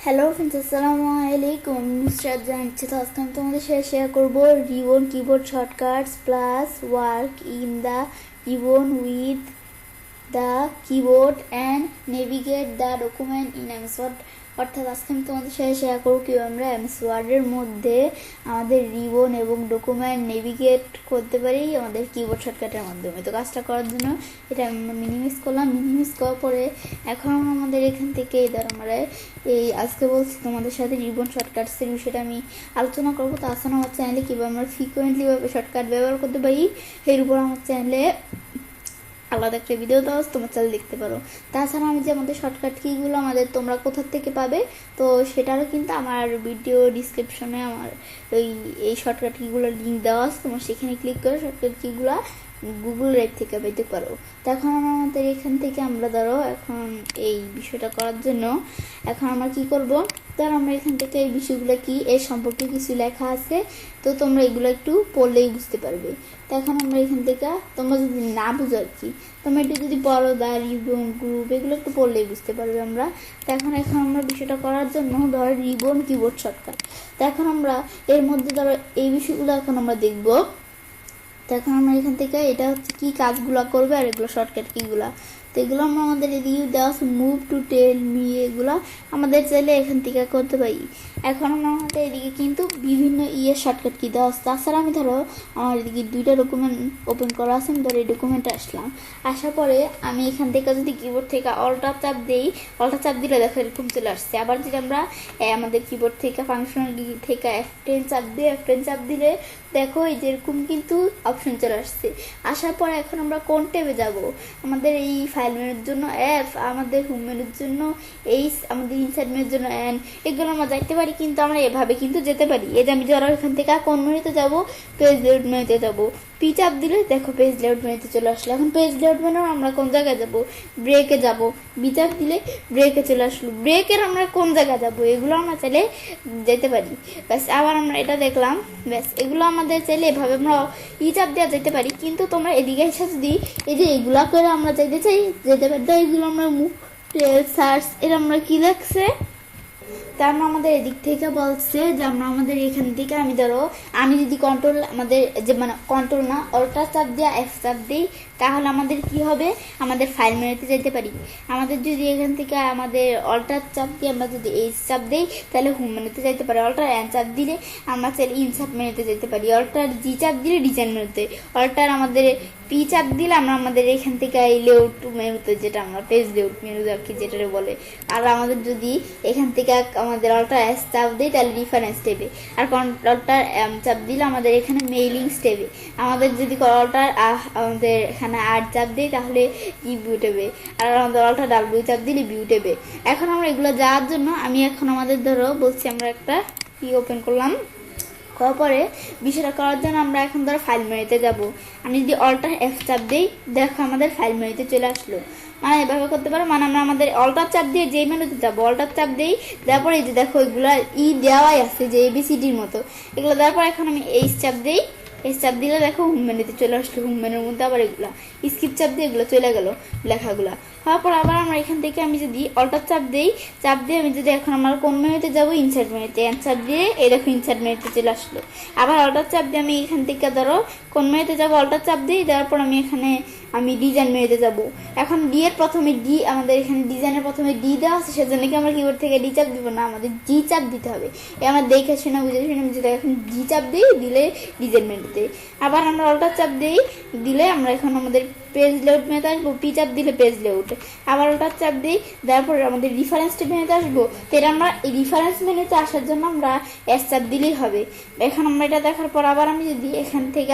Hello friends, আসসালামু আলাইকুম। নুসরাত জানাচ্ছি। তো আজকে আমি তোমাদের সাথে শেয়ার করবো ribbon keyboard shortcuts plus work in the ribbon with the keyboard and navigate the document in MS Word. অর্থাৎ আজকে আমি তোমাদের সাথে শেয়ার করবো কীভাবে আমরা এমএস ওয়ার্ডের মধ্যে আমাদের রিবন এবং ডকুমেন্ট নেভিগেট করতে পারি আমাদের কিবোর্ড শর্টকাটের মাধ্যমে। তো কাজটা করার জন্য এটা আমি মিনিমাইজ করলাম। মিনিমাইজ করার পরে এখন আমাদের এখান থেকে আমরা এই আজকে বলছি তোমাদের সাথে রিবন শর্টকাটসের বিষয়টা আমি আলোচনা করবো। তাছাড়া আমার চ্যানেলে কীভাবে আমরা ফ্রিকোয়েন্টলিভাবে শর্টকাট ব্যবহার করতে পারি এর উপর আমার চ্যানেলে আলাদা একটা ভিডিও দাও, তোমার চ্যানেল দেখতে পারো। তাছাড়া আমি যে আমাদের শর্টকাট কিগুলো আমাদের তোমরা কোথা থেকে পাবে, তো সেটারও কিন্তু আমার ভিডিও ডিসক্রিপশনে আমার এই শর্টকাট কিগুলোর লিঙ্ক দেওয়া আছে। তোমরা সেখানে ক্লিক করে শর্টকাট কিগুলো গুগল ড্রাইভ থেকে পেতে পারো। তো এখন আমাদের এখান থেকে আমরা ধরো এখন এই বিষয়টা করার জন্য এখন আমরা কি করব, ধরো আমরা এখান থেকে এই বিষয়গুলো কি এর সম্পর্কে কিছু লেখা আছে, তো তোমরা এগুলো একটু পড়লেই বুঝতে পারবে। তো এখন আমরা এখান থেকে তোমরা যদি না বুঝো আর কি, তোমরা একটু যদি পড়ো দা রিবন গ্রুপ এগুলো একটু পড়লেই বুঝতে পারবে আমরা। তো এখন আমরা বিষয়টা করার জন্য ধরো রিবন কিবোর্ড শর্টকাট। তো এখন আমরা এর মধ্যে ধরো এই বিষয়গুলো এখন আমরা দেখবো। তো এখন আমরা এখান থেকে এটা হচ্ছে কি কাজগুলো করবে আর এগুলো শর্টকাট কিগুলা। তো এগুলো আমরা আমাদের এদিকে দেওয়া আছে মুভ টু টেল মি, এগুলো আমাদের চাইলে এখান থেকে করতে পারি। এখন আমরা আমাদের এদিকে কিন্তু বিভিন্ন শর্টকাট কি দেওয়া আছে। তাছাড়া আমি ধরো আমার এদিকে দুইটা ডকুমেন্ট ওপেন করা আছে, আমি ধরো এই ডকুমেন্টে আসলাম। আসার পরে আমি এখান থেকে যদি কিবোর্ড থেকে অল্টার চাপ দিই, অল্টার চাপ দিলে দেখো এরকম চলে আসছে। আবার যদি আমরা আমাদের কিবোর্ড থেকে ফাংশনাল থেকে F10 চাপ দিই, F10 চাপ দিলে দেখো এই যেরকম কিন্তু অপশন চলে আসছে। আসার পর এখন আমরা কোন ট্যাবে যাব, আমাদের এই ফাইল মেনুর জন্য F, আমাদের হোম মেনুর জন্য H, আমাদের ইনসাইড মেনুর জন্য N, এগুলো আমরা যাইতে পারি। কিন্তু আমরা এভাবে কিন্তু যেতে পারি। এই যে আমি যারা এখান থেকে কোন মেনুতে যাব, পেজ লেআউট মেনুতে যাব, পি চাপ দিলে দেখো পেজ লেআউট মেনুতে চলে আসলো। এখন পেজ লেআউট মেনু আমরা কোন জায়গায় যাব, ব্রেকে যাব, বি চাপ দিলে ব্রেকে চলে আসলো। ব্রেকের আমরা কোন জায়গায় যাব এগুলো আমরা চাইলে যেতে পারি। ব্যাস আবার আমরা এটা দেখলাম, ব্যাস এগুলো আমাদের চাইলে এভাবে আমরা ই চাপ দেওয়া যেতে পারি। কিন্তু তোমরা এদিকে এসে যদি এই যে এগুলা করে আমরা যেতে চাই যেতে পারি, তো এগুলো আমরা মুভ টেল সার্চ এর আমরা কি লাগছে, তার আমাদের এদিক থেকে বলছে যে আমরা আমাদের এখান থেকে আমি যদি কন্ট্রোল আমাদের যে মানে কন্ট্রোল না অল্টার চাপ দিয়ে F চাপ দিই, তাহলে আমাদের কি হবে, আমাদের ফাইল মেনুতে যেতে পারি। আমাদের যদি এখান থেকে আমাদের অল্টার চাপ দিয়ে আমরা যদি H চাপ দিই তাহলে হোম মেনুতে যেতে পারি। অল্টার N চাপ দিলে আমরা চাইলে ইনসার্ট মেনুতে যেতে পারি। অল্টার জি চাপ দিলে ডিজাইন মেনুতে, অল্টার আমাদের পি চাপ দিলে আমরা আমাদের এখান থেকে এই লেআউট মেনুতে, যেটা আমরা পেজ লেআউট মেনু আর কি যেটা বলে। আর আমাদের যদি এখান থেকে আমাদের অল্টার এস চাপ দিই তাহলে রেফারেন্স ট্যাবে, আর অল্টার এম চাপ দিলে আমাদের এখানে মেইলিংস ট্যাবে। আমাদের যদি অল্টার আমাদের এখানে আর চাপ দিই তাহলে ভিউ ট্যাবে, আর আমাদের অল্টার ডাব্লিউ চাপ দিলে ভিউ ট্যাবে। এখন আমরা এগুলো যাওয়ার জন্য আমি এখন আমাদের ধরো বলছি আমরা একটা কি ওপেন করলাম, করার পরে বিষয়টা করার জন্য আমরা এখন ধরো ফাইল মেনুতে যাব। আমি যদি অল্টার F চাপ দিই দেখো আমাদের ফাইল মেনুতে চলে আসলো। মানে এভাবে করতে পারো, মানে আমরা আমাদের অল্টার চাপ দিয়ে যে মেনুতে যাবো অল্টার চাপ দিই, তারপরে এই যে দেখো এগুলো দেওয়াই আছে যে ABCDর মতো, এগুলো দেওয়ার পর এখন আমি H চাপ দিই, এই চাপ দিলে দেখো হোম মেনুতে চলে আসলো। হোম মেনুর মধ্যে আবার এগুলা স্কিপ চাপ দিয়ে এগুলো চলে গেল লেখাগুলা। তারপর আবার আমরা এখান থেকে আমি যদি অল্টার চাপ দিই, চাপ দিয়ে আমি যদি এখন আমার কোন মেনুতে যাবো, ইনসার্ট মেনুতে, এন চাপ দিয়ে এই দেখো ইনসার্ট মেনুতে চলে আসলো। আবার অল্টার চাপ দিয়ে আমি এখান থেকে ধরো কোন মেনুতে যাবো অল্টার চাপ দিই, দেওয়ার পর আমি ডিজাইন মেনুতে যাব। এখন ডি এর প্রথমে ডি, আমাদের এখানে ডিজাইনের প্রথমে ডি দেওয়া আছে, সেজন্য কি আমরা কিবোর্ড থেকে ডি চাপ দিব না, আমাদের জি চাপ দিতে হবে। আমরা দেখে শুনে বুঝে শুনে যদি এখন জি চাপ দিই দিলে ডিজাইন মেনুতে, আবার আমরা অল্টার চাপ দিই দিলে আমরা এখন আমাদের পেজ লেআউট মেনুতে আসবো, পি চাপ দিলে পেজ লেআউট, আবার অল্টার চাপ দিই তারপর আমাদের রেফারেন্স মেনুতে আসবো। তো এটা আমরা এই রেফারেন্স মেনুতে আসার জন্য আমরা এস চাপ দিলেই হবে। এখন আমরা এটা দেখার পর আবার আমি যদি এখান থেকে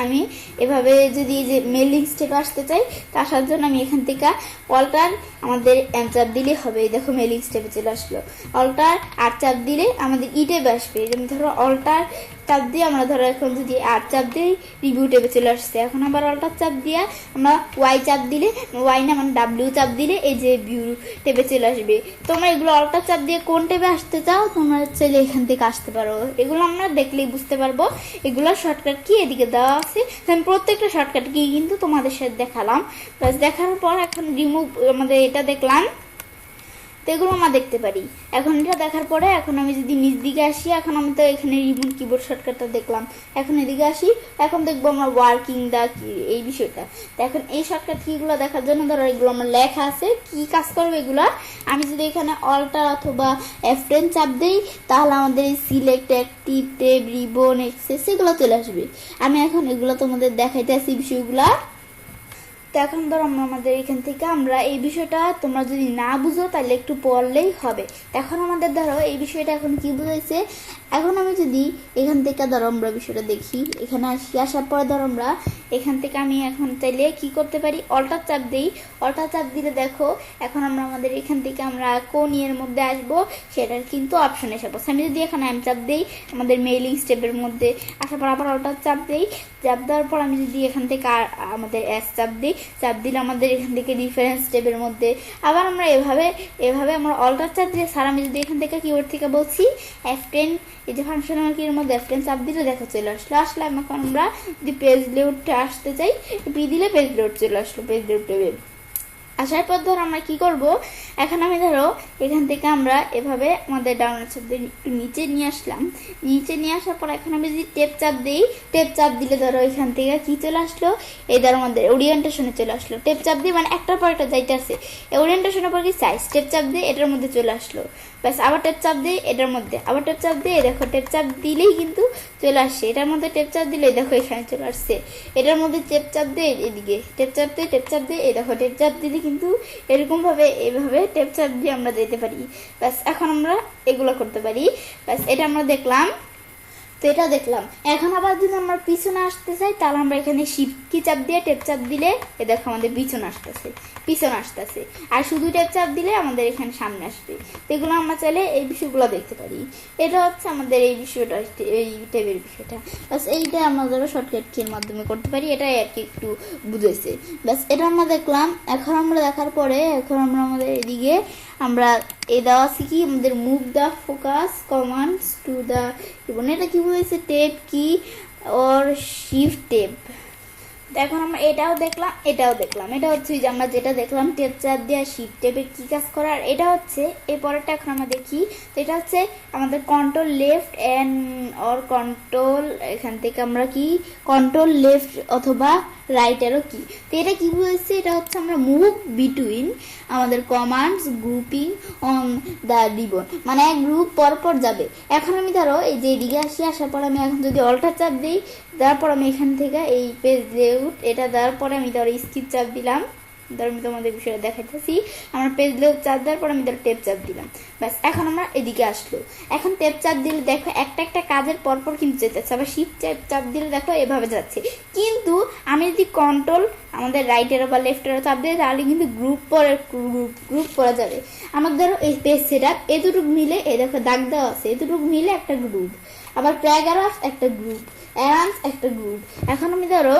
আমি এভাবে যদি যে মেইলিং স্টেপে আসতে চাই, তা আসার জন্য আমি এখান থেকে অল্টার আমাদের এম চাপ দিলেই হবে। দেখো মেইলিং স্টেপে চলে আসলো। অল্টার আর চাপ দিলে আমাদের ই ট্যাবে আসবে। যেমন ধরো অল্টার চাপ দিয়ে আমরা ধরো এখন যদি আর চাপ দিই রিভিউ ট্যাবে চলে আসছে। এখন আবার অল্টার চাপ দিয়ে আমরা ওয়াই চাপ দিলে, ওয়াই না মানে ডাব্লিউ চাপ দিলে এই যে ভিউ ট্যাবে চলে আসবে। তোমরা এগুলো অল্টার চাপ দিয়ে কোন ট্যাবে আসতে চাও তোমরা চাইলে এখান থেকে আসতে পারো। এগুলো আমরা দেখলেই বুঝতে পারবো এগুলো শর্টকাট কি এদিকে দেওয়া আছে। আমি প্রত্যেকটা শর্টকাট কি কিন্তু তোমাদের সাথে দেখালাম। প্লাস দেখার পর এখন রিমুভ আমাদের এটা দেখলাম, তো এগুলো আমরা দেখতে পারি। এখন এটা দেখার পরে এখন আমি যদি নিচ দিকে আসি, এখন আমি তো এখানে রিবন কিবোর্ড শর্টকাটটা দেখলাম, এখন এদিকে আসি, এখন দেখবো আমরা ওয়ার্কিং দা কি এই বিষয়টা। তো এখন এই শর্টকাট কিগুলো দেখার জন্য ধরো এগুলো আমার লেখা আছে, কি কাজ করবে এগুলা। আমি যদি এখানে অল্টার অথবা F10 চাপ দিই তাহলে আমাদের এই select, active, tab, ribbon, access এগুলো চলে আসবে। আমি এখন এগুলো তোমাদের দেখাইতেছি বিষয়গুলা। তো এখন ধরো আমরা আমাদের এখান থেকে আমরা এই বিষয়টা তোমরা যদি না বুঝো তাহলে একটু পড়লেই হবে। এখন আমাদের ধরো এই বিষয়টা এখন কি বুঝাইছে, এখন আমি যদি এখান থেকে ধরো আমরা বিষয়টা দেখি, এখানে আসার পরে ধরো আমরা এখান থেকে আমি এখন চাইলে কি করতে পারি, অল্টার চাপ দিই। অল্টার চাপ দিলে দেখো এখন আমরা আমাদের এখান থেকে আমরা কোন ইয়ের মধ্যে আসবো সেটার কিন্তু অপশন এসে পড়ছে। আমি যদি এখানে এম চাপ দিই আমাদের মেইলিং স্টেপের মধ্যে আসার পর আবার অল্টার চাপ দিই, চাপ দেওয়ার পর আমি যদি এখান থেকে আমাদের এস চাপ দিই, চাপ দিলে আমাদের এখান থেকে রেফারেন্স স্টেপের মধ্যে আবার আমরা এভাবে আমরা অল্টার চাপ দিলে স্যার আমি যদি এখান থেকে কিবোর্ড থেকে বলছি F10 এই যে ফাংশনাল কির মধ্যে F10 চাপ দিলে দেখা চলে আসলে এখন আমরা যদি পেজ লেআউটে আসতে চাই পি দিলে পেজ লেআউট চলে আসলো, পেজ লেআউট টেবিল আসার পর ধরো আমরা কি করব, এখন আমি ধরো এখান থেকে আমরা এভাবে আমাদের ডাউনলোড শব্দ একটু নিচে নিয়ে আসলাম। নিচে নিয়ে আসার পর এখন আমি যদি টেপ চাপ দিই, টেপ চাপ দিলে ধরো এখান থেকে কি চলে আসলো, এই ধরো আমাদের ওরিয়েন্টেশনে চলে আসলো। টেপ চাপ দিয়ে মানে একটার পর একটা যাইতে আসে, ওরিয়েন্টেশনের পর কি সাইজ, টেপ চাপ দিয়ে এটার মধ্যে চলে আসলো, ব্যাস আবার টেপ চাপ দিয়ে এটার মধ্যে, আবার টেপ চাপ দিয়ে দেখো টেপ চাপ দিলেই কিন্তু চলে আসছে। এটার মধ্যে টেপ চাপ দিলে দেখো এখানে চলে আসছে, এটার মধ্যে টেপ চাপ দিয়ে এদিকে টেপ চাপ দিয়ে এই দেখো টেপ চাপ দিলে কিন্তু এরকম ভাবে এইভাবে টেপ চাপ দিয়ে আমরা যেতে পারি। ব্যাস এখন আমরা এগুলো করতে পারি। ব্যাস এটা আমরা দেখলাম। তো এটা দেখলাম। এখন আবার যদি আমরা পিছনে আসতে চাই তাহলে আমরা এখানে শিফট কি চাপ দিয়ে টেপ চাপ দিলে এ দেখো আমাদের পিছনে আসতেছে, আর শুধু টেপ চাপ দিলে আমাদের এখানে সামনে আসবে। তো এগুলো আমরা চাইলে এই বিষয়গুলো দেখতে পারি। এটা হচ্ছে আমাদের এই বিষয়টা, এই টেবিল বিষয়টা। বাস এইটা আমরা ধরো শর্টকাট কির মাধ্যমে করতে পারি, এটাই আর কি একটু বুঝেছে। বাস এটা আমরা দেখলাম। এখন আমরা দেখার পরে এখন আমরা আমাদের এদিকে আমরা এই দেওয়া আছে কি আমাদের move the focus commands to the এটা কি বলেছে টেপ কি ওর শিফট টেপ। এখন আমরা এটাও দেখলাম। এটা হচ্ছে যে আমরা যেটা দেখলাম টেপ চাপ দিয়ে শিফট টেপের কি কাজ করার, এটা হচ্ছে এই পরেরটা এখন আমরা দেখি। তো এটা হচ্ছে আমাদের control left and or control, এখান থেকে আমরা কি কন্ট্রোল লেফট অথবা রাইটেরও কি। তো এটা কি বুঝেছে, এটা হচ্ছে আমরা মুভ বিটুইন আমাদের commands grouping on the ribbon, মানে এক গ্রুপ পরপর যাবে। এখন আমি ধরো এই যে এদিকে আসার পর আমি এখন যদি অল্টার চাপ দিই, তারপর আমি এখান থেকে এই পেজ লেআউট এটা দেওয়ার পরে আমি ধরো স্কিপ চাপ দিলাম, ধরো আমি তোমাদের বিষয়টা দেখাইতেছি। আমার পেজ লেআউট চাপ দেওয়ার পর আমি ধরো টেপ চাপ দিলাম, ব্যাস এখন আমরা এদিকে আসলো। এখন টেপ চাপ দিলে দেখো একটা কাজের পরপর কিন্তু যেতেছে, আবার শিফট চাপ দিলে দেখো এভাবে যাচ্ছে। কিন্তু আমি যদি কন্ট্রোল আমাদের রাইটের বা লেফটের চাপ দিই তাহলে কিন্তু গ্রুপ পরে যাবে। আমার ধরো এই পেজ সেটআপ এতটুকু মিলে এই দেখো দাগ দেওয়া আছে, এতটুকু মিলে একটা গ্রুপ, আবার প্যারাগ্রাফ একটা গ্রুপ, অ্যারান্স একটা গ্রুপ। এখন আমি ধরো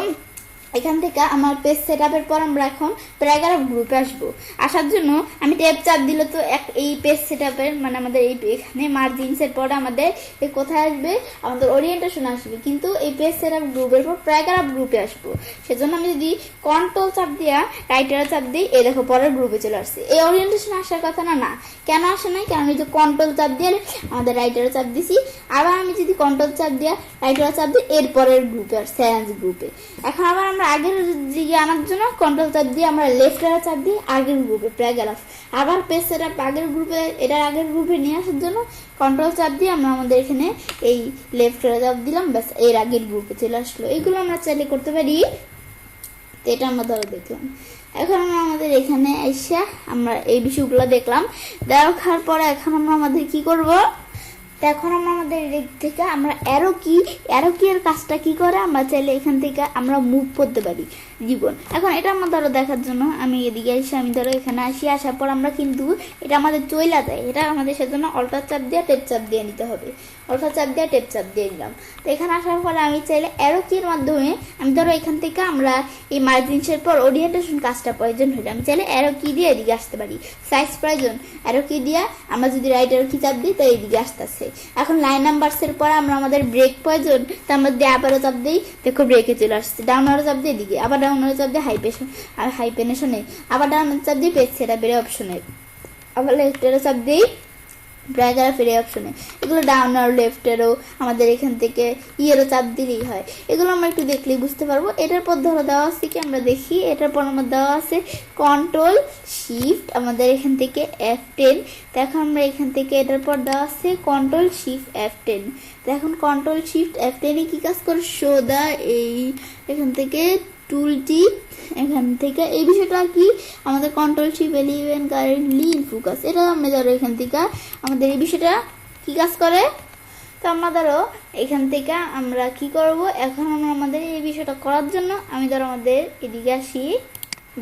এখান থেকে আমার পেজ সেটআপের পর আমরা এখন প্যারাগ্রাফ গ্রুপে আসবো। আসার জন্য আমি টেপ চাপ দিলে তো এই পেজ সেটআপের মানে আমাদের এই এখানে মার্জিনসের পরে আমাদের এই কোথায় আসবে, আমাদের ওরিয়েন্টেশন আসবে, কিন্তু এই পেজ সেটআপ গ্রুপের পর প্যারাগ্রাফ গ্রুপে আসবো। সেজন্য আমি যদি কন্ট্রোল চাপ দিয়া রাইটার চাপ দিই এই দেখো পরের গ্রুপে চলে আসছে। এই ওরিয়েন্টেশন আসার কথা না, কেন আসে নাই, কারণ আমি যে কন্ট্রোল চাপ দিয়ে আমাদের রাইটার চাপ দিছি, আবার আমি যদি কন্ট্রোল চাপ দিয়া রাইটার চাপ দিই এর পরের গ্রুপে আর সেন্স গ্রুপে। এখন আবার আমরা আগের দিকে আনার জন্য কন্ট্রোল চাপ দিয়ে আমরা লেফট চাপ দিই আগের গ্রুপে প্যারাগ্রাফ, আবার পেজ সেটআপ আগের গ্রুপে এটার আগের গ্রুপে নিয়ে আসার জন্য কন্ট্রোল চাপ দিয়ে আমরা আমাদের এখানে এই লেফট চাপ দিলাম, ব্যাস এর আগের গ্রুপে চলে আসলো। এইগুলো আমরা চাইলে করতে পারি। তো এটা আমরা ধরো দেখলাম। এখন আমরা আমাদের এখানে এসে আমরা এই বিষয়গুলো দেখলাম, দেখার পরে এখন আমরা আমাদের কি করব, তো এখন আমরা আমাদের দিক থেকে আমরা অ্যারো কি এর কাজটা কি করে আমরা চাইলে এখান থেকে আমরা মুভ করতে পারি জীবন। এখন এটা আমরা ধরো দেখার জন্য আমি এদিকে এসে আমি ধরো এখানে আসার পর আমরা কিন্তু এটা আমাদের চইলা যায়, এটা আমাদের সেজন্য অল্টার চাপ দিয়ে টেপ চাপ দিয়ে নিতে হবে, অল্টার চাপ দিয়ে টেপ চাপ দিয়ে নিলাম। তো এখানে আসার পরে আমি চাইলে অ্যারো কির মাধ্যমে আমি ধরো এখান থেকে আমরা এই মার্জিনসের পর ওরিয়েন্টেশন কাজটা প্রয়োজন হলে আমি চাইলে অ্যারো কি দিয়ে এদিকে আসতে পারি, সাইজ প্রয়োজন অ্যারো কি দিয়ে আমরা যদি রাইট অ্যারো কি চাপ দিই তো এইদিকে আসতেছে। এখন লাইন নাম্বারসের পর আমরা আমাদের ব্রেক প্রয়োজন, তো আমরা দিয়ে আবারও চাপ দিই দেখো ব্রেকে চলে আসছে, ডাউন আরো চাপ দিয়ে এদিকে, আবার ডাউন আরো চাপ দিয়ে হাইপেনেশনে, আবার ডাউন চাপ দিয়ে পেজ সেটআপের অপশনে। আবার লেফট অ্যারো চাপ দিই প্যারাগ্রাফ এর অপশনে। এগুলো ডাউন আর লেফট অ্যারো আমাদের এখান থেকে ইয়েরও চাপ দিলেই হয়। এগুলো আমরা একটু দেখলেই বুঝতে পারবো। এটার পর ধরো দেওয়া আছে কি আমরা দেখি, এটার পর আমার দেওয়া আছে কন্ট্রোল শিফট আমাদের এখান থেকে F10। তো এখন আমরা এখান থেকে এটার পর দেওয়া আছে কন্ট্রোল শিফট F10। তো এখন কন্ট্রোল শিফট F10 এ কি কাজ করে, শো দা এই এখান থেকে টুলটি এখান থেকে এই বিষয়টা কি আমাদের control shift eleven currently in focus, এটা আমরা ধরো এখান থেকে আমাদের এই বিষয়টা কি কাজ করে। তো আমরা ধরো এখান থেকে আমরা কি করব, এখন আমরা আমাদের এই বিষয়টা করার জন্য আমি ধরো আমাদের এদিকে আসি,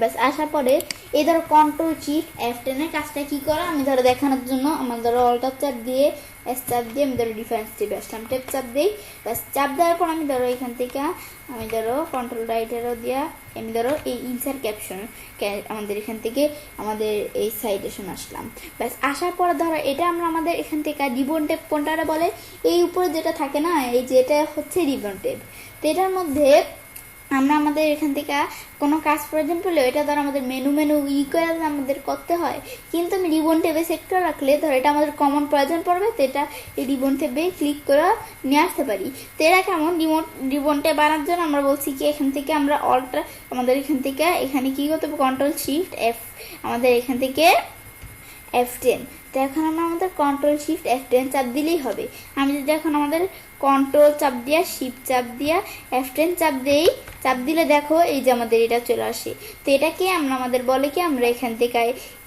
ব্যাস আসার পরে এই ধরো কন্ট্রোল শিফট F10 এর কাজটা কি করে আমি ধরো দেখানোর জন্য আমার ধরো অল্ট চাপ দিয়ে এস চাপ দিয়ে আমি ধরো ডিফারেন্স টিপে আসলাম, টেপ চাপ দিই, ব্যাস চাপ দেওয়ার পর আমি ধরো এখান থেকে আমি ধরো কন্ট্রোল রাইটেরও দিয়া আমি ধরো এই ইনসার্ট ক্যাপশন আমাদের এখান থেকে আমাদের এই সাইডে শুনে আসলাম, ব্যাস আসার পর ধরো এটা আমরা আমাদের এখান থেকে রিবন টেপ কোনটা বলে, এই উপরে যেটা থাকে না এই যেটা হচ্ছে রিবন টেপ। তো এটার মধ্যে আমরা আমাদের এখান থেকে কোনো কাজ প্রয়োজন পড়লে এটা ধর আমাদের মেনু করে আমাদের করতে হয়, কিন্তু আমি রিবন টেপে সেট করে রাখলে ধর এটা আমাদের কমন প্রয়োজন পড়বে, তো এটা এই রিবন টেপে ক্লিক করে নিয়ে আসতে পারি। তো এরা কেমন রিবন টেপ বানানোর জন্য আমরা বলছি কি এখান থেকে আমরা অল্ট আমাদের এখান থেকে এখানে কি করতে হবে কন্ট্রোল শিফট F আমাদের এখান থেকে F10। তো এখন আমরা আমাদের কন্ট্রোল শিফট F10 চাপ দিলেই হবে। আমি যদি এখন আমাদের কন্ট্রোল চাপ দিয়া শিফট চাপ দিয়া F10 চাপ দেই, চাপ দিলে দেখো এই যে আমাদের এটা চলে আসে। তো এটাকে আমরা আমাদের বলে কি আমরা এখান থেকে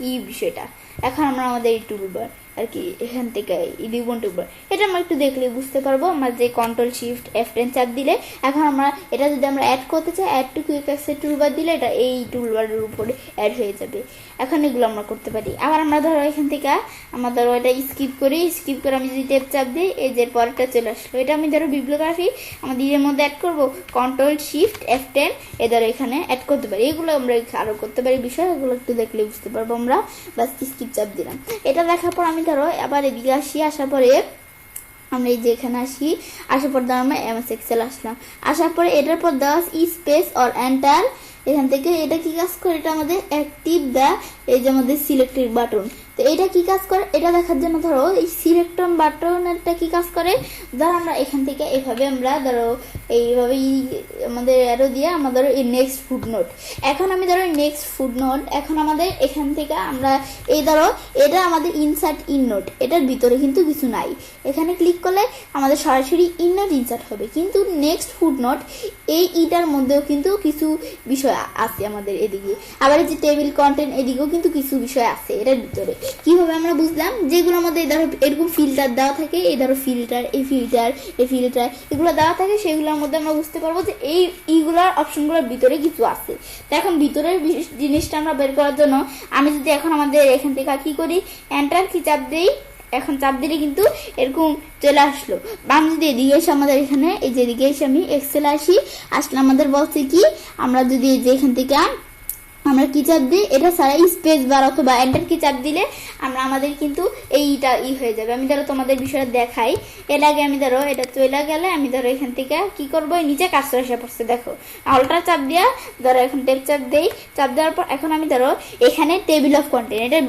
এই বিষয়টা এখন আমরা আমাদের এই টুলবার আর কি এখান থেকে রিবন টুলবার এটা আমরা একটু দেখলে বুঝতে পারবো। আমরা যে কন্ট্রোল শিফট F10 চাপ দিলে এখন আমরা এটা যদি আমরা অ্যাড করতে চাই add to quick access toolbar দিলে এটা এই টুলবারের উপরে অ্যাড হয়ে যাবে। এখন এগুলো আমরা করতে পারি। আবার আমরা ধরো এখান থেকে আমরা ধরো এটা স্কিপ করে আমি যদি টেপ চাপ দিই এই যে পরেরটা চলে আসলো, এটা আমি ধরো বিবলিওগ্রাফি আমাদের এর মধ্যে অ্যাড করব কন্ট্রোল শিফট F10 এ ধরো এখানে অ্যাড করতে পারি। এগুলো আমরা আরো করতে পারি বিষয়, এগুলো একটু দেখলে বুঝতে পারবো আমরা। বাস স্কিপ চাপ দিলাম। এটা দেখার পর আমি ধরো আবার এদিকে আসি, আসার পরে আমরা এই যে এখানে আসি, আসার পর ধরো আমরা MS Excel আসলাম, আসার পরে এটার পর দেওয়া স্পেস অর এন্টার এখান থেকে এটা কি কাজ করে, এটা আমাদের অ্যাক্টিভ দা এই যে আমাদের সিলেক্টেড বাটন। তো এটা কি কাজ করে এটা দেখার জন্য ধরো এই সিলেক্টন বাটনটা কি কাজ করে, ধরো আমরা এখান থেকে এভাবে আমরা ধরো এইভাবে আমাদের অ্যারো দিয়ে আমরা ধরো এই নেক্সট ফুটনোট, এখন আমি ধরো নেক্সট ফুটনোট এখন আমাদের এখান থেকে আমরা এই ধরো এটা আমাদের ইনসার্ট ইননোট, এটার ভিতরে কিন্তু কিছু নাই, এখানে ক্লিক করলে আমাদের সরাসরি ইননোট ইনসার্ট হবে, কিন্তু নেক্সট ফুটনোট এই ইটার মধ্যেও কিন্তু কিছু বিষয় আছে আমাদের এদিকে, আবার এই যে টেবিল কন্টেন্ট এদিকেও কিন্তু কিছু বিষয় আছে এটার ভিতরে। কিভাবে আমরা বুঝলাম, যেগুলোর মধ্যে ধরো এরকম ফিল্টার দেওয়া থাকে, এই ধরো ফিল্টার এগুলো দেওয়া থাকে, সেগুলোর মধ্যে আমরা বুঝতে পারবো যে এইগুলোর অপশনগুলোর ভিতরে কিছু আছে। তো এখন ভিতরের জিনিসটা আমরা বের করার জন্য আমি যদি এখন আমাদের এখান থেকে কি করি এন্টার কি চাপ দেই, এখন চাপ দিলে কিন্তু এরকম চলে আসলো। বা আমি যদি এদিকে এসে আমাদের এখানে এই যে এদিকে এসে আমি এক্সেল আসলে আমাদের বলছে কি আমরা যদি এই যে এখান থেকে আমরা কি চাপ দিই এটা ছাড়া স্পেস বার অথবা এন্টার কি চাপ দিলে আমরা আমাদের কিন্তু এইটা হয়ে যাবে। আমি ধরো তোমাদের বিষয়টা দেখাই, এর আগে আমি ধরো এটা চলে গেলে আমি ধরো এখান থেকে কি করবো নিচে কাজটা এসে পড়ছে, দেখো অল্টার চাপ দিয়া ধরো এখন টেপ চাপ দেই, চাপ দেওয়ার পর এখন আমি ধরো এখানে টেবিল অফ কন্টেন্ট এটার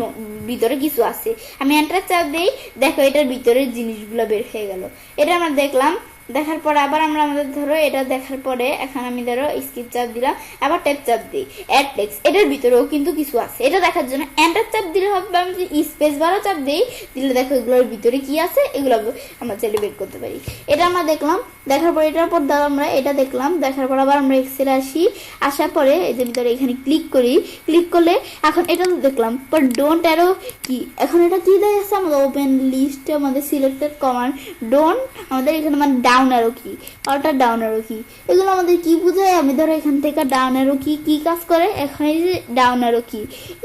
ভিতরে কিছু আছে, আমি এন্টার চাপ দেই, দেখো এটার ভিতরে জিনিসগুলো বের হয়ে গেল। এটা আমরা দেখলাম, দেখার পরে আবার আমরা আমাদের ধরো এটা দেখার পরে এখন আমি ধরো স্কিপ চাপ দিলাম, আবার টেপ চাপ দিই অ্যাড টেক্সট, এটার ভিতরেও কিন্তু কিছু আছে, এটা দেখার জন্য এন্টার চাপ দিলে হবে। আমি যদি স্পেস বারও চাপ দিই দিলে দেখো এগুলোর ভিতরে কি আছে এগুলো আমরা চাইলে বের করতে পারি। এটা আমরা দেখলাম, দেখার পর এটার পর ধরো আমরা এটা দেখলাম, দেখার পর আবার আমরা এক্সেলে আসি, আসার পরে এই যে ভিতরে এখানে ক্লিক করি, ক্লিক করলে এখন এটা দেখলাম পর ডোন্ট অ্যারো কি, এখন এটা কি দেখাচ্ছে আমাদের ওপেন লিস্টে আমাদের সিলেক্টেড কমান্ড ডোন্ট আমাদের এখানে মানে down arrow key Alt down arrow key, এগুলো আমাদের কি বোঝায়, আমি ধরো এখান থেকে ডাউন অ্যারো কি কাজ করে, এখানে যে ডাউন অ্যারো কি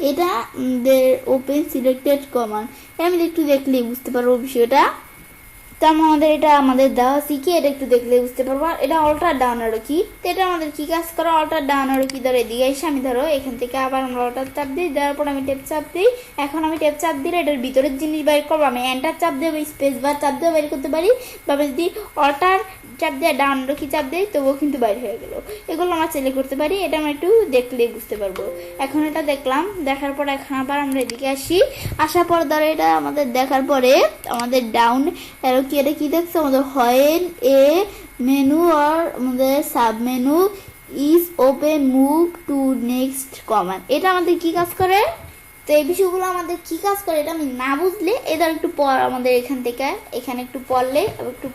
এটা আমাদের ওপেন সিলেক্টেড কমান্ড, আমি একটু দেখলে বুঝতে পারবো বিষয়টা। তো আমাদের এটা আমাদের দেওয়া শিখে এটা একটু দেখলে বুঝতে পারবো। এটা অল্টার ডাউন অ্যারো কি, তো এটা আমাদের কি কাজ করে অল্টার ডাউন অ্যারো কি ধরো এদিকে এসে আমি ধরো এখান থেকে আবার আমরা অল্টার চাপ দিই, দেওয়ার পর আমি টেপ চাপ দিই, এখন আমি টেপ চাপ দিলে এটার ভিতরের জিনিস বের করবো, আমি এন্টার চাপ দিয়ে স্পেস বার চাপ দিয়ে বের করতে পারি, বা যদি অল্টার চাপ দিয়ে ডাউন অ্যারো কি চাপ দেই তবুও কিন্তু বাইরে হয়ে গেল। এগুলো আমরা চাইলে করতে পারি, এটা আমরা একটু দেখলেই বুঝতে পারবো। এখন এটা দেখলাম, দেখার পর এখন আবার আমরা এদিকে আসি, আসার পর ধরো এটা আমাদের দেখার পরে আমাদের ডাউন অ্যারো কি, এটা কি দেখছো আমাদের হোয়েন এ মেনু আর আমাদের sub menu is open move to next command, এটা আমাদের কি কাজ করে? তো এই বিষয়গুলো আমাদের কি কাজ করে এটা আমি না বুঝলে এদের একটু পর আমাদের এখান থেকে এখানে একটু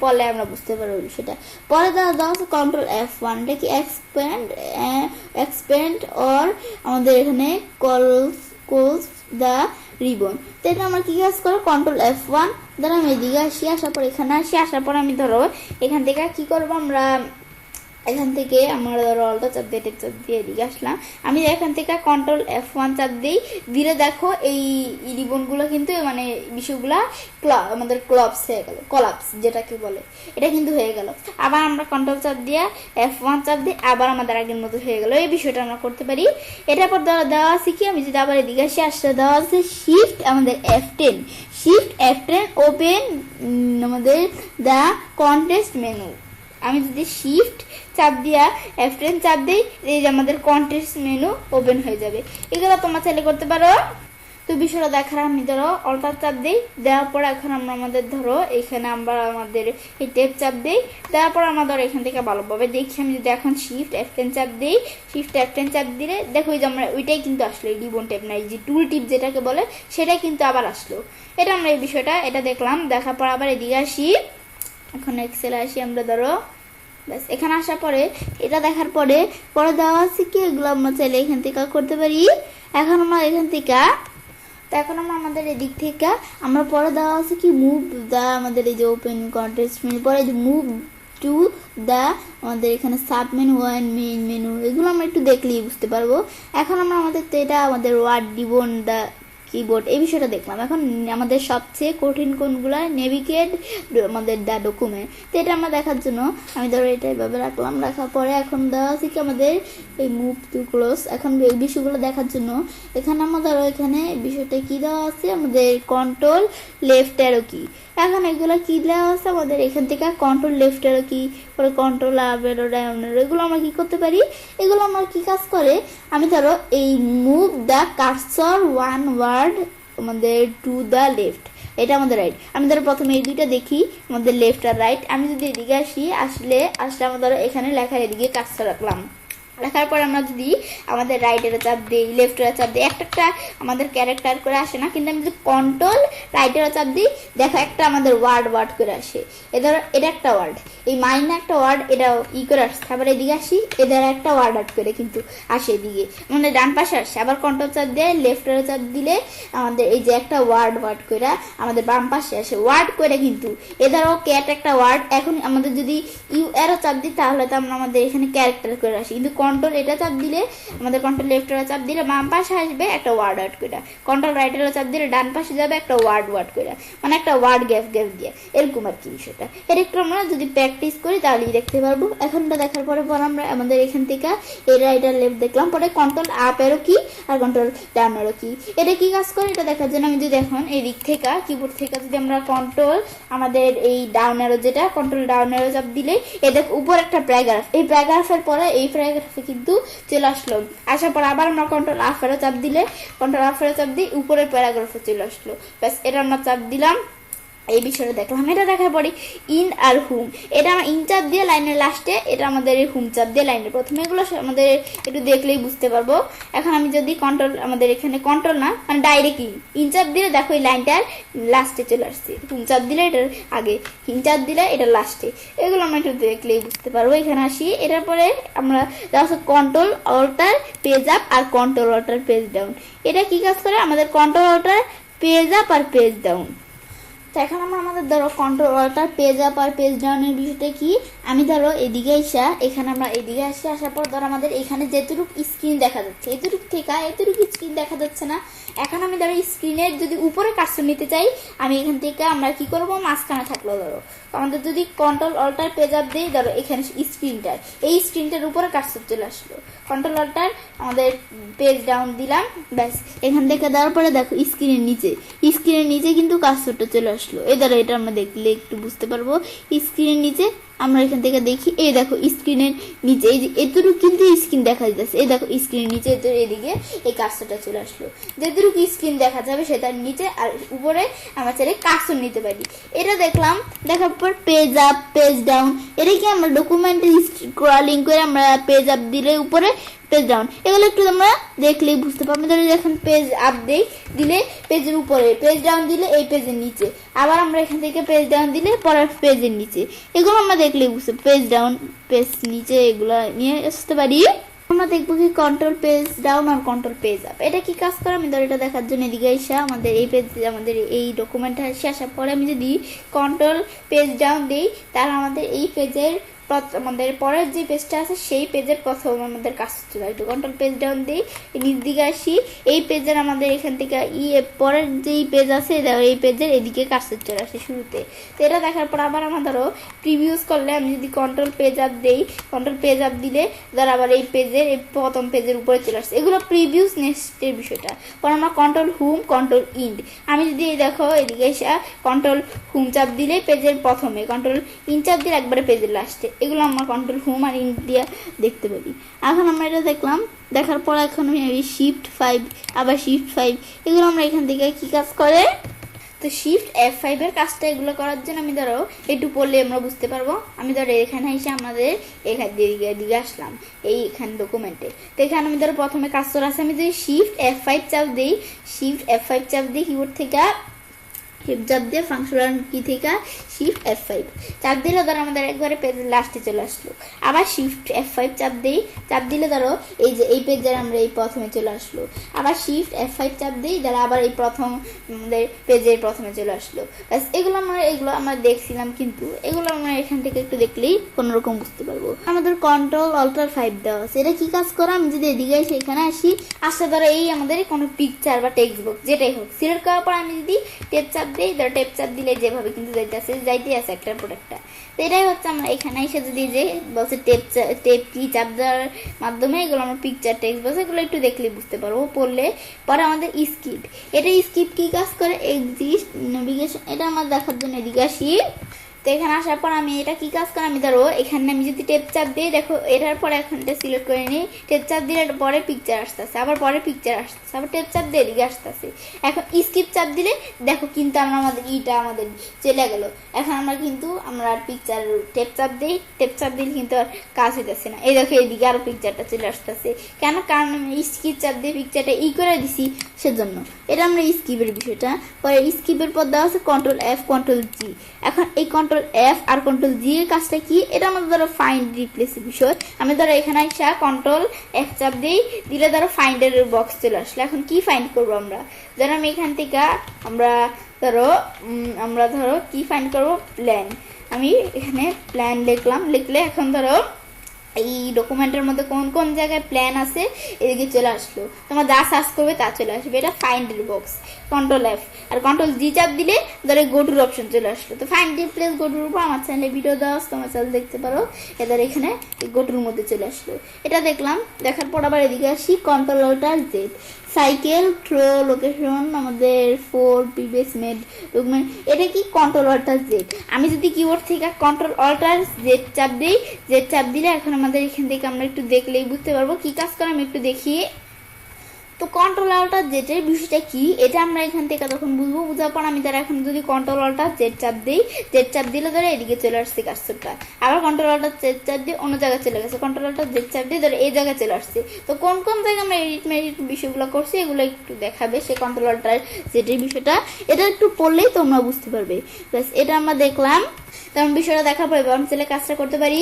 পড়লে আমরা বুঝতে পারবো বিষয়টা। পরে দেওয়া হচ্ছে কন্ট্রোল F1, এটা কি এক্সপ্যান্ড অর আমাদের এখানে কলস দ্য রিবন। তো এটা আমার কি কাজ করে? কন্ট্রোল F1 ধরো আমি এদিকে আসি, আসার পর এখানে আসি, আসার পর আমি ধরো এখান থেকে কি করবো, আমরা এখান থেকে আমার ধরো অল্টা চাপ দিয়ে এদিকে আসলাম, আমি এখান থেকে কন্ট্রোল F1 চাপ দিলে দেখো এই রিবনগুলো কিন্তু মানে বিষয়গুলা আমাদের ক্লপস হয়ে গেল, কলাপস যেটাকে বলে, এটা কিন্তু হয়ে গেল। আবার আমরা কন্ট্রোল চাপ দিয়ে F1 চাপ দিই, আবার আমাদের আগের মতো হয়ে গেল। এই বিষয়টা আমরা করতে পারি। এটার পর দেওয়া আছে কি, আমি যদি আবার এদিকে আসি, আসলে দেওয়া আছে শিফট আমাদের F10 ওপেন আমাদের দ্য কন্টেস্ট মেনু। আমি যদি শিফট চাপ দিয়া F10 চাপ দিই, এই যে আমাদের কন্টেস্ট মেনু ওপেন হয়ে যাবে। এগুলো তোমরা চাইলে করতে পারো। তো বিষয়টা দেখার আমি ধরো অল্টার চাপ দিই, দেওয়ার পর এখন আমরা আমাদের ধরো এখানে আমরা আমাদের এই টেপ চাপ দিই, দেওয়ার পর আমরা ধরো এখান থেকে ভালোভাবে দেখি, আমি যদি এখন শিফট F10 চাপ দিই, শিফট F10 চাপ দিলে দেখো যে আমরা ওইটাই কিন্তু আসলো, এই রিবন টেপ নাই যে টুল টিপ যেটাকে বলে সেটাই কিন্তু আবার আসলো। এটা আমরা এই বিষয়টা এটা দেখলাম, দেখার পর আবার এদিকে আসি, এখন এক্সেলে আসি আমরা ধরো, ব্যাস এখানে আসার পরে এটা দেখার পরে দেওয়া আছে কি, এগুলো আমরা চাইলে এখান থেকে করতে পারি। এখন আমরা এখান থেকে এখন আমরা আমাদের এদিক থেকে আমরা পরে দেওয়া আছে কি মুভ দা আমাদের এই যে ওপেন কন্টেস্ট মেনু, পরে যে মুভ টু দা আমাদের এখানে sub menu one main menu, এগুলো আমরা একটু দেখলেই বুঝতে পারবো। এখন আমরা আমাদের তো এটা আমাদের ওয়ার্ড রিবন দা কিবোর্ড এই বিষয়টা দেখলাম। এখন আমাদের সবচেয়ে কঠিন কোনগুলো, নেভিগেট আমাদের দা ডকুমেন্ট। তো এটা আমরা দেখার জন্য আমি ধরো এটা এইভাবে রাখলাম, রাখার পরে এখন দেওয়া আছে কি আমাদের এই মুভ টু ক্লোজ। এখন এই বিষয়গুলো দেখার জন্য এখানে আমরা ধরো এখানে বিষয়টা কি দেওয়া আছে, আমাদের কন্ট্রোল লেফট অ্যারো কি। এখন এগুলো কি দেওয়া আছে আমাদের এখান থেকে কন্ট্রোল লেফট অ্যারো কি, পরে control up arrow down arrow, এগুলো আমরা কি করতে পারি, এগুলো আমার কি কাজ করে, আমি ধরো এই move the cursor one word আমাদের টু দ্য লেফট, এটা আমাদের রাইট। আমি ধরো প্রথমে এই দুইটা দেখি আমাদের লেফট আর রাইট, আমি যদি এদিকে আসলে আমরা ধরো এখানে লেখার এদিকে কার্সর রাখলাম, লেখার পর আমরা যদি আমাদের রাইটের চাপ দিই লেফটের চাপ দিই, একটা আমাদের ক্যারেক্টার করে আসে না, কিন্তু আমি যদি কন্ট্রোল রাইটের চাপ দিই দেখো একটা আমাদের ওয়ার্ড করে আসে। এদের এটা একটা ওয়ার্ড, এই মাইনে একটা ওয়ার্ড এটা করে আসছে, আবার এদিকে আসি এদের একটা ওয়ার্ড করে কিন্তু আসে এদিকে, মানে ডান পাশে আসে। আবার কন্ট্রোল চাপ দিয়ে লেফটের চাপ দিলে আমাদের এই যে একটা ওয়ার্ড করে আমাদের বাম পাশে আসে ওয়ার্ড করে, কিন্তু এদেরও ক্যাট একটা ওয়ার্ড। এখন আমাদের যদি ইউ এরও চাপ দিই তাহলে তো আমরা আমাদের এখানে ক্যারেক্টার করে আসি, কিন্তু কন্ট্রোল এটা চাপ দিলে আমাদের কন্ট্রোল লেফটের চাপ দিলে বাম পাশে আসবে একটা ওয়ার্ড করে, কন্ট্রোল রাইটের চাপ দিলে ডান পাশে যাবে একটা ওয়ার্ড করে, মানে একটা ওয়ার্ড গ্যাপ দিয়ে এরকম আর কি বিষয়টা। এর একটু আমরা যদি প্র্যাকটিস করি তাহলেই দেখতে পারবো। এখনটা দেখার পরে আমরা আমাদের এখান থেকে এই রাইটার লেফট দেখলাম, পরে কন্ট্রোল আপ এরও কি আর কন্ট্রোল ডাউন এরও কি, এটা কি কাজ করে এটা দেখার জন্য আমি যদি এখন এই দিক থেকে কিবোর্ড থেকে যদি আমরা কন্ট্রোল আমাদের এই ডাউন এরো যেটা কন্ট্রোল ডাউন এরো চাপ দিলে এ দেখ উপর একটা প্যারাগ্রাফ, এই প্যারাগ্রাফের পরে এই প্যারাগ্রাফে কিন্তু চলে আসলো, আসার পর আবার আমরা কন্ট্রোল আপ এরো চাপ দিলে কন্ট্রোল আপ এরো চাপ দিই উপরের প্যারাগ্রাফে চলে আসলো, ব্যাস এটা আমরা চাপ দিলাম। এই বিষয়টা দেখলাম। এটা দেখার পরে ইন আর হুম, এটা আমরা ইন চাপ দিয়ে লাইনের লাস্টে, এটা আমাদের এই হুম চাপ দিয়ে লাইনের প্রথমে, এগুলো আমাদের একটু দেখলেই বুঝতে পারবো। এখন আমি যদি কন্ট্রোল আমাদের এখানে কন্ট্রোল না মানে ডাইরেক্ট ইন চাপ দিলে দেখো এই লাইনটার লাস্টে চলে আসছে, হুম চাপ দিলে এটার আগে, ইন চাপ দিলে এটা লাস্টে, এগুলো আমরা একটু দেখলেই বুঝতে পারবো। এখানে আসি, এটার পরে আমরা কন্ট্রোল অল্টার পেজ আপ আর কন্ট্রোল অল্টার পেজ ডাউন, এটা কি কাজ করে আমাদের কন্ট্রোল অল্টার পেজ আপ আর পেজ ডাউন। এখন আমরা আমাদের ধরো কন্ট্রোল অল্টার পেজ আপ আর পেজ ডাউনের বিষয়টা কি, আমি ধরো এদিকে এখানে আমরা এদিকে আসার পর ধরো আমাদের এখানে যেটুকু স্ক্রিন দেখা যাচ্ছে এতটুকু থেকে এতটুকু স্ক্রিন দেখা যাচ্ছে না। এখন আমি ধরো স্ক্রিনের যদি উপরে কার্সর নিতে চাই, আমি এখান থেকে আমরা কি করব মাঝখানে থাকলো ধরো আমাদের যদি কন্ট্রোল অল্টার পেজ আপ দিই ধরো এখানে স্ক্রিনটার এই স্ক্রিনটার উপরে কার্সর চলে আসলো, কন্ট্রোল অল্টার আমাদের পেজ ডাউন দিলাম, ব্যাস এখান থেকে দেওয়ার পরে দেখো স্ক্রিনের নিচে কিন্তু কার্সরটা চলে আসলো। আসলো। এই দ্বারা এটা আমরা দেখলে একটু বুঝতে পারবো। স্ক্রিনের নিচে আমরা এখান থেকে দেখি, এই দেখো স্ক্রিনের নিচে এই যে এতটুকু কিন্তু স্ক্রিন দেখা যাচ্ছে, এই দেখো স্ক্রিনের নিচে এদিকে এই কার্সরটা চলে আসলো। যেটুকু স্ক্রিন দেখা যাবে সেটার নিচে আর উপরে আমরা চাইলে কার্সর নিতে পারি। এটা দেখলাম, দেখার পর পেজ আপ পেজ ডাউন, এটা কি আমরা ডকুমেন্টে স্ক্রলিং করে আমরা পেজ আপ দিলে উপরে, পেজ ডাউন এগুলো একটু আমরা দেখলেই বুঝতে পারবো। ধরো যখন পেজ আপ দিলে পেজের উপরে, পেজ ডাউন দিলে এই পেজের নিচে, আবার আমরা এখান থেকে পেজ ডাউন দিলে পরের পেজের নিচে, এগুলো আমরা দেখলেই বুঝতে, পেজ ডাউন পেজ নিচে এগুলো নিয়ে আসতে পারি। আমরা দেখবো কি কন্ট্রোল পেজ ডাউন আর কন্ট্রোল পেজ আপ, এটা কি কাজ করে আমি ধর এটা দেখার জন্য এদিকে এসে আমাদের এই পেজ, আমাদের এই ডকুমেন্টটা আসার পরে আমি যদি কন্ট্রোল পেজ ডাউন দিই, তাহলে আমাদের এই পেজের আমাদের পরের যে পেজটা আছে সেই পেজের প্রথম আমাদের কাজ চলে আসবে। কন্ট্রোল পেজ ডাউন দিই, নিচ দিকে আসি, এই পেজের আমাদের এখান থেকে পরের যেই পেজ আছে এই পেজের এদিকে কাজটা চলে আসে শুরুতে। তো এটা দেখার পর আবার আমার ধরো প্রিভিউস করলে আমি যদি কন্ট্রোল পেজ আপ দিই, কন্ট্রোল পেজ আপ দিলে ধর আবার এই পেজের এই প্রথম পেজের উপরে চলে আসছে, এগুলো প্রিভিউস নেক্সটের বিষয়টা। পর আমরা কন্ট্রোল হোম কন্ট্রোল ইন্ড, আমি যদি এই দেখো এদিকে এসে কন্ট্রোল হোম চাপ দিলে পেজের প্রথমে, কন্ট্রোল ইন চাপ দিলে একবারে পেজের লাস্টে, এগুলো আমরা কন্ট্রোল হোম আর ইন্ডিয়া দেখতে পারি। এখন আমরা এটা দেখলাম, দেখার পর এখন আমি শিফট 5 আবার শিফট 5, এগুলো আমরা এখান থেকে কি কাজ করে, তো শিফট F5 এর কাজটা এগুলো করার জন্য আমি ধরো একটু পড়লে আমরা বুঝতে পারবো। আমি ধরো এখানে এসে আমাদের এখান দিকে আসলাম এইখানে ডকুমেন্টে, তো এখানে আমি ধরো প্রথমে কাজটা আছে, আমি যদি শিফট F5 চাপ দিই, শিফট F5 চাপ দিই কিবোর্ড থেকে, চাপ দিয়ে ফাংশনাল কি থেকে শিফট F5 চাপ দিলে ধরো আমাদের একবারে পেজের লাস্টে চলে আসলো। আবার শিফট F5 চাপ দিই, চাপ দিলে ধরো এই যে এই পেজের আমরা এই প্রথমে চলে আসলো। আবার শিফট F5 চাপ দিই, ধরো আবার এই প্রথম আমাদের পেজের প্রথমে চলে আসলো। ব্যাস এগুলো আমরা দেখছিলাম, কিন্তু এগুলো আমরা এখান থেকে একটু দেখলেই কোনোরকম বুঝতে পারবো। আমাদের কন্ট্রোল অল্টার 5 দেওয়া আছে, এটা কি কাজ করে আমি যদি এদিকে সেখানে আসি, আসতে ধরো এই আমাদের কোনো পিকচার বা টেক্সট বক্স যেটাই হোক সিলেক্ট করার পর আমি যদি টেপ চাপ দিই, ধরো টেপ চাপ দিলে যেভাবে কিন্তু যাইতে আছে একটার পর একটা। তো এটাই হচ্ছে আমরা এখানে এসে যদি যে বলছে টেপ কি চাপ দেওয়ার মাধ্যমে এগুলো আমরা পিকচার টেক্সট বক্স এগুলো একটু দেখলে বুঝতে পারবো। পড়লে পরে আমাদের স্কিপ, এটা স্কিপ কি কাজ করে, এক্সিস্ট নেভিগেশন, এটা আমার দেখার জন্য এদিকে আসি। তো এখানে আসার পর আমি এটা কি কাজ করে, আমি ধরো এখানে আমি যদি টেপ চাপ দিই, দেখো এটার পরে এখন এটা সিলেক্ট করে নিই, টেপ চাপ দিলে পরে পিকচার আসতেছে, আবার পরে পিকচার আসতেছে, আবার টেপ চাপ দিয়ে এদিকে আসতেছে। এখন স্কিপ চাপ দিলে দেখো কিন্তু আমাদের আমাদের চলে গেল। এখন আমরা পিকচার টেপ চাপ দিই, টেপ চাপ দিলে কিন্তু আর কাজ হইতেছে না, এই দেখো এইদিকে আরো পিকচারটা চলে আসতেছে। কেন, কারণ আমি স্কিপ চাপ দিয়ে পিকচারটা করে দিছি সেজন্য। এটা আমরা স্কিপের বিষয়টা। পরে স্কিপের পর দেওয়া আছে কন্ট্রোল F কন্ট্রোল G। এখন এই কন্ট্রোল F আর কন্ট্রোল G এর কাজটা কি, এটা আমাদের ধরো ফাইন্ড রিপ্লেস বিষয়। আমি ধরো এখানে আসা কন্ট্রোল F চাপ দিই, দিলে ধরো ফাইন্ডের বক্স চলে আসলে। এখন কি ফাইন্ড করবো আমরা, ধরো আমি এখান থেকে আমরা ধরো কি ফাইন্ড করবো, প্ল্যান। আমি এখানে প্ল্যান লিখলে এখন ধরো এই ডকুমেন্টের মধ্যে কোন কোন জায়গায় প্ল্যান আছে এদিকে চলে আসলো, তোমার যা সার্চ করবে তা চলে আসবে। এটা ফাইন্ডের বক্স, কন্ট্রোল F আর কন্ট্রোল G চাপ দিলে ধরো গোটুর অপশন চলে আসলো। তো ফাইন্ড রিপ্লেস গোটুর উপর আমার চ্যানেলে ভিডিও দেওয়া আছে, তোমার চ্যানেল দেখতে পারো। এদের এখানে গোটুর মধ্যে চলে আসলো, এটা দেখলাম। দেখার পর আবার এদিকে আসি control Alt Z, cycle through location আমাদের 4 প্রিভিয়াস মেড ডকুমেন্ট, এটা কি কন্ট্রোল অল্টার Z। আমি যদি কিবোর্ড থেকে কন্ট্রোল অল্টার Z চাপ দিই, Z চাপ দিলে এখন আমাদের এখান থেকে আমরা একটু দেখলেই বুঝতে পারবো কি কাজ করে, আমি একটু দেখি। তো কন্ট্রোল অল্টার Z এর বিষয়টা কি, এটা আমরা এখান থেকে তখন বুঝবো। বুঝার পর আমি তারা এখন যদি কন্ট্রোল অল্টার Z চাপ দিই, Z চাপ দিলে ধরে এদিকে চলে আসছে কার্সরটা, আবার কন্ট্রোল অল্টার Z চাপ দিয়ে অন্য জায়গায় চলে গেছে, কন্ট্রোল অল্টার Z চাপ দিয়ে ধরে এই জায়গায় চলে আসছে। তো কোন কোন জায়গায় আমরা এডিট বিষয়গুলো করছি এগুলো একটু দেখাবে সে কন্ট্রোল অল্টার Z এর বিষয়টা। এটা একটু পড়লেই তোমরা বুঝতে পারবে। ব্যাস এটা আমরা দেখলাম। তেমন বিষয়টা দেখার পর এবার আমি চাইলে কাজটা করতে পারি।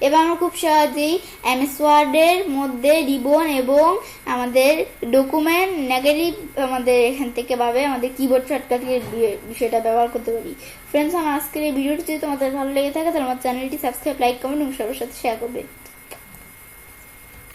এবার আমরা খুব সহজেই MS ওয়ার্ডের মধ্যে রিবন এবং আমাদের ডকুমেন্ট নেগেটিভ আমাদের এখান থেকে পাবে আমাদের কিবোর্ড শর্টকাটের বিষয়টা ব্যবহার করতে পারি। ফ্রেন্ডস, আমার আজকের এই ভিডিওটি যদি তোমাদের ভালো লেগে থাকে তাহলে আমার চ্যানেলটি সাবস্ক্রাইব, লাইক, কমেন্ট এবং সবার সাথে শেয়ার করবে।